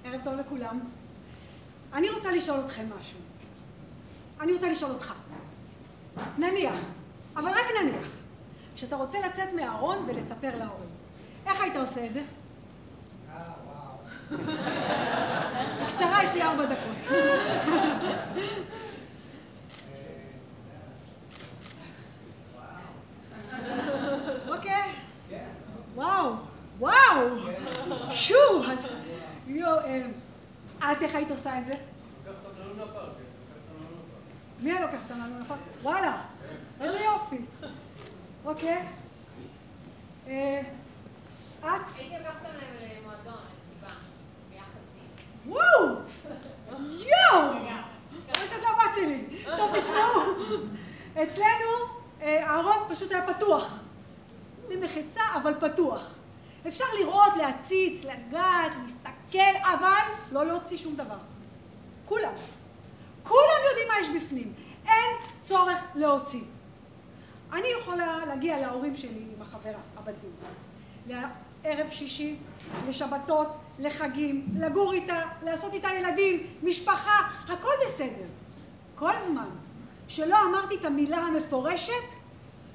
ערב טוב לכולם. אני רוצה לשאול אתכם משהו. אני רוצה לשאול אותך. נניח, אבל רק נניח, שאתה רוצה לצאת מהארון ולספר להורים. איך היית עושה את זה? וואו. בקצרה, יש לי 4 דקות. אוקיי. וואו. וואו. שו. את איך היית עושה את זה? לוקח אותם ללונה פארק. מי היה לוקח אותם ללונה פארק? וואלה. איזה יופי. אוקיי. את? הייתי לקחת להם למועדון, למסיבה, ביחד איתי. וואו! יואו! ממש את לבת שלי. טוב, תשמעו. אצלנו הארון פשוט היה פתוח. ממחיצה, אבל פתוח. אפשר לראות, להציץ, לגעת, להסתכל, אבל לא להוציא שום דבר. כולם. כולם יודעים מה יש בפנים. אין צורך להוציא. אני יכולה להגיע להורים שלי עם החברה, הבת זוג. לערב שישי, לשבתות, לחגים, לגור איתה, לעשות איתה ילדים, משפחה, הכל בסדר. כל זמן שלא אמרתי את המילה המפורשת,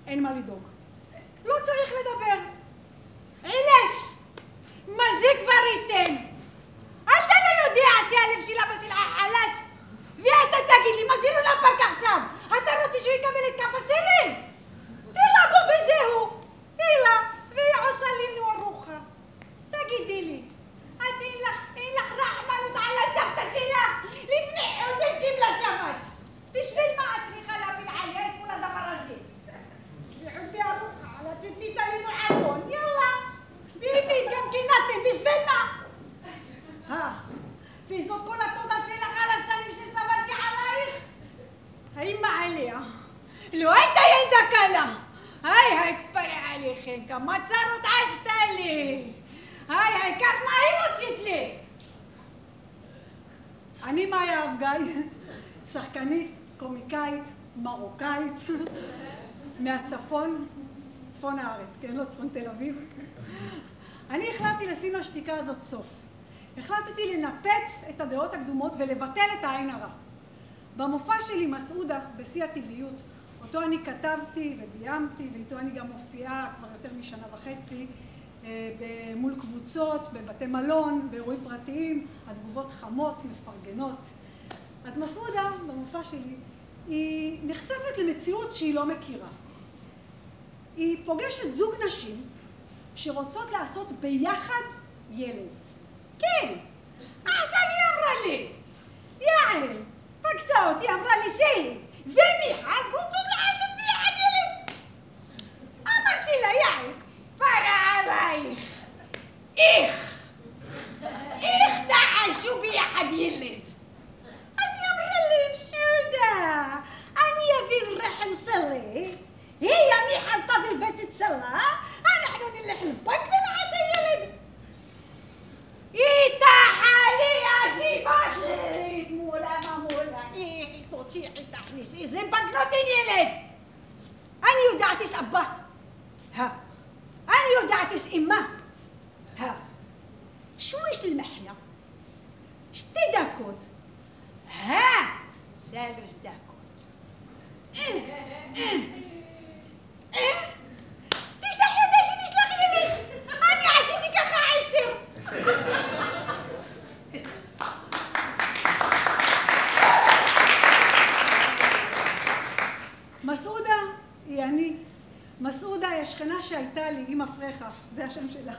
אין מה לדאוג. לא צריך לדבר. עילש, מה זה כבר ייתן? אתה לא יודע שהלב של אבא שלך חלש, ואתה תגיד לי, מה זה לא לפרק עכשיו? אתה רוצה שהוא יקבל את כף הסלב? תראה בו וזהו. תראה, והיא עושה לנו ארוחה. תגידי לי, אין לך רחמנות על הסבתא שלך לפני חודשים לשבת. בשביל מה את צריכה להפיל עליה את כל הדבר הזה? לחובי ארוחה, על הצדית עלינו עלון, יאללה. באמת, גם קינאתם, בשביל מה? וזאת כל התודה שלך על השנים שסבלתי עלייך? האמא עליה. לא הייתה ילדה קלה. היי, כפרה עליכם, כמה צרות עשתה לי. היי, העיקר נעים הוצאת לי. אני מאיה אבגי, שחקנית, קומיקאית, מרוקאית, מהצפון, צפון הארץ, כן, לא צפון תל אביב. אני החלטתי לשים לשתיקה הזאת סוף. החלטתי לנפץ את הדעות הקדומות ולבטל את העין הרע. במופע שלי מסעודה, בשיא הטבעיות, אותו אני כתבתי וביימתי, ואיתו אני גם מופיעה כבר יותר משנה וחצי, מול קבוצות, בבתי מלון, באירועים פרטיים, התגובות חמות, מפרגנות. אז מסעודה, במופע שלי, היא נחשפת למציאות שהיא לא מכירה. היא פוגשת זוג נשים שרוצות לעשות ביחד ילד. כן, עכשיו היא אמרה לי, יעל, פגשה אותי, אמרה לי שהיא ומיכל רוצות לעשות ביחד ילד. אמרתי לה, יעל, פרה עלייך, איך תעשו ביחד ילד? אז היא אמרה לי, מסעודה, אני אביא רחם סלי, هي מיכל תביא בצת שלה, אנחנו נלך לבנק ונעשה ילד. איתך עליה שיבת לי, מולה מה מולה, איך היא תוציחי תכניס, איזה בנק נותן ילד? אני יודעתיס אבא, אני יודעתיס אמא, شو ايش المحيا؟ 6 دقات. 3 دقات. תשלח יודע שנשלח ילד. אני עשיתי ככה 10. מסעודה היא אני. מסעודה היא השכנה שהייתה לי, אמא פרחה, זה השם שלה.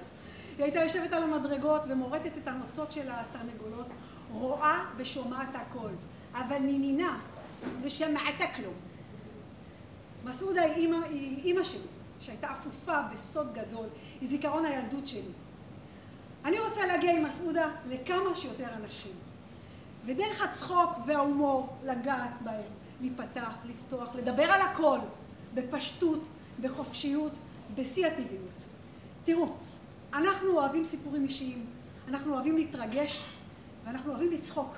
היא הייתה יושבת על המדרגות ומורטת את הנוצות של התרנגולות, רואה ושומעת הכל, אבל מימינה ושמעת כלום. מסעודה היא אימא שלי, שהייתה אפופה בסוד גדול, היא זיכרון הילדות שלי. אני רוצה להגיע עם מסעודה לכמה שיותר אנשים, ודרך הצחוק וההומור לגעת בהם, להיפתח, לפתוח, לדבר על הכל, בפשטות, בחופשיות, בשיא הטבעיות. תראו, אנחנו אוהבים סיפורים אישיים, אנחנו אוהבים להתרגש, ואנחנו אוהבים לצחוק.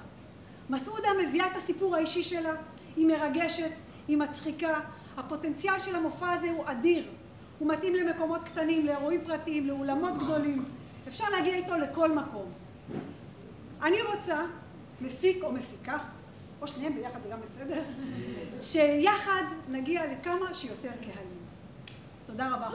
מסעודה מביאה את הסיפור האישי שלה, היא מרגשת, היא מצחיקה, הפוטנציאל של המופע הזה הוא אדיר, הוא מתאים למקומות קטנים, לאירועים פרטיים, לאולמות גדולים, אפשר להגיע איתו לכל מקום. אני רוצה מפיק או מפיקה, או שניהם ביחד זה גם בסדר, שיחד נגיע לכמה שיותר קהלים. תודה רבה.